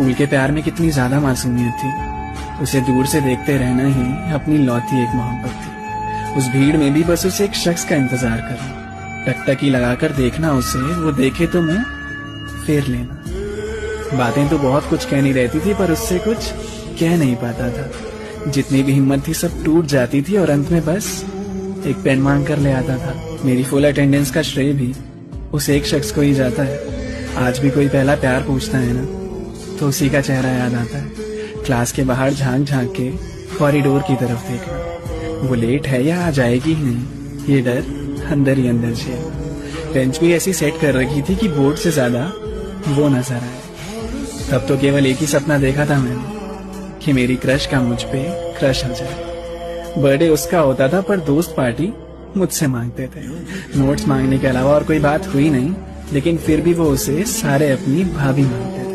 School के प्यार में कितनी ज्यादा मासूमियत थी। उसे दूर से देखते रहना ही अपनी लौती एक मोहब्बत थी। उस भीड़ में भी बस उसे एक शख्स का इंतजार करना, टकटकी लगाकर देखना उसे, वो देखे तो मुंह फेर लेना। बातें तो बहुत कुछ कहनी रहती थी पर उससे कुछ कह नहीं पाता था। जितनी भी हिम्मत थी सब टूट जाती थी और अंत में बस एक पेन मांग कर ले आता था। मेरी फुल अटेंडेंस का श्रेय भी उस एक शख्स को ही जाता है। आज भी कोई पहला प्यार पूछता है ना तो उसी का चेहरा याद आता है। क्लास के बाहर झांक झांक के कॉरिडोर की तरफ देखना, वो लेट है या आ जाएगी ही नहीं, ये डर अंदर ही अंदर से। बेंच भी ऐसी सेट कर रखी थी कि बोर्ड से ज्यादा वो नजर आए। तब तो केवल एक ही सपना देखा था मैंने कि मेरी क्रश का मुझ पे क्रश हो जाए। बर्थडे उसका होता था पर दोस्त पार्टी मुझसे मांगते थे। नोट्स मांगने के अलावा और कोई बात हुई नहीं, लेकिन फिर भी वो उसे सारे अपनी भाभी मानते थे।